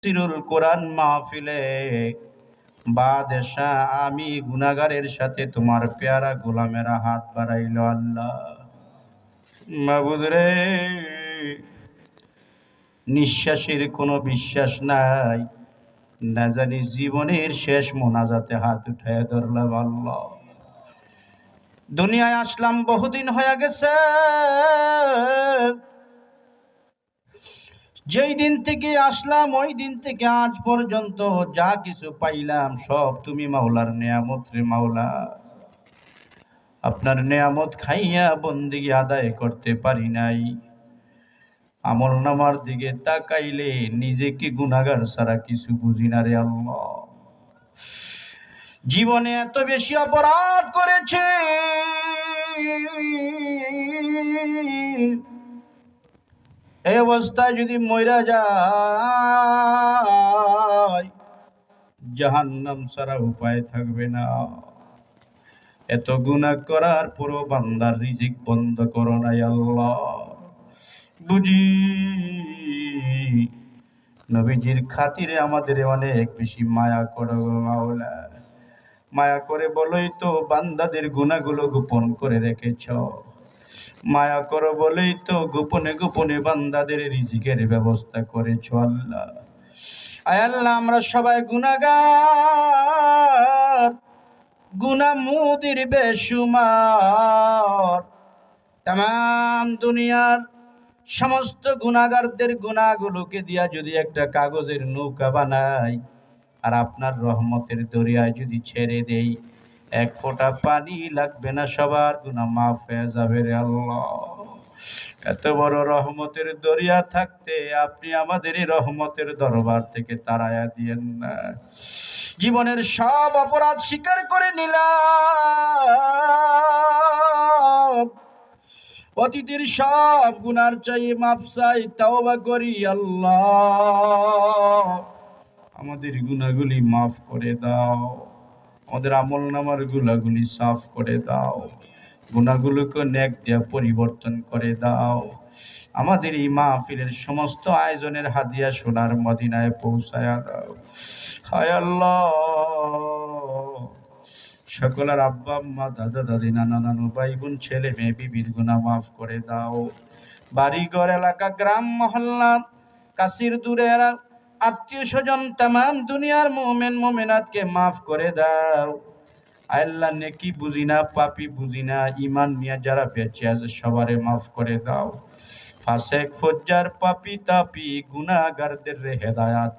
সিরুল কোরআন মাহফিলে বাদশাহ আমি গুনাহগারের সাথে তোমার পেয়ারা গোলামেরা হাত বাড়াইল। আল্লাহ মাবুদ রে, নিঃশ্বাসের কোনো বিশ্বাস নাই, না জানি জীবনের শেষ মোনাজাতে হাত উঠায় ধরলাম। আল্লাহ, দুনিয়ায় আসলাম বহুদিন হয়ে গেছে, যেই দিন থেকে আসলাম ওই দিন থেকে আজ পর্যন্ত যা কিছু পাইলাম সব তুমি মাওলার নেয়ামত রে মাওলা। আপনার নেয়ামত খাইয়া বন্দেগী আদায় করতে পারি নাই। আমল নামার দিকে তাকাইলে নিজেকে গুনাহগার ছাড়া কিছু বুঝি না রে আল্লাহ। জীবনে এত বেশি অপরাধ করেছে, এই অবস্থায় যদি মইরা যায় জাহান্নাম ছাড়া উপায় থাকবে না। এত গুনাহ করার পরও বান্দার রিজিক বন্ধ করো নাই আল্লাহ। বুঝি নবীজির খাতিরে আমাদের অনেক বেশি মায়া করো মাওলা। মায়া করে বলেই তো বান্দাদের গুনাহগুলো গোপন করে রেখেছ। মায়া করো বলেই তো গোপনে গোপনে বান্দাদের রিজিকের ব্যবস্থা করেছ আল্লাহ। আয় আল্লাহ, আমরা সবাই গুনাহগার, গুনাহ মুদির বেশুমার। তাম দুনিয়ার সমস্ত গুনাহগারদের গুনাহগুলোকে দিয়া যদি একটা কাগজের নৌকা বানাই আর আপনার রহমতের দরিয়ায় যদি ছেড়ে দেই, এক ফোঁটা পানি লাগবে না, সবার গুনাহ মাফ হয়ে যাবে রে আল্লাহ। এত বড় রহমতের দরিয়া থাকতে আপনি আমাদের এই রহমতের দরবার থেকে তাড়াইয়া দিয়েন না। জীবনের সব অপরাধ স্বীকার করে নিলাম, অতীতের সব গুনার চাই মাফ চাই, তাওবা করি আল্লাহ। আমাদের গুনাহগুলি মাফ করে দাও, আমাদের আমল নামার গুনাহগুলি সাফ করে দাও, গুনাহগুলোকে নেক দিয়া পরিবর্তন করে দাও। আমাদের এই মাহফিলের সমস্ত আয়োজনের হাদিয়া সোনার মদিনায় পৌঁছায়া দাও। হায় আল্লাহ, সকলের আব্বা আম্মা দাদা দাদি নানা নানু ভাই বোন ছেলে মেয়ে বিবির গুনাহ মাফ করে দাও। বাড়ি ঘর এলাকা গ্রাম মহল্লা কাছির দূরের আত্মীয় স্বজন তাম দুনিয়ার মুমিন মুমিনাতকে মাফ করে দাও। আল্লাহ, নেকি বুঝি না, পাপি বুঝি না, ইমান নিয়ে যারা বেঁচে আছে সবারে মাফ করে দাও। ফাসেক ফজ্জার পাপি তাপি গুনাহগারদের হেদায়াত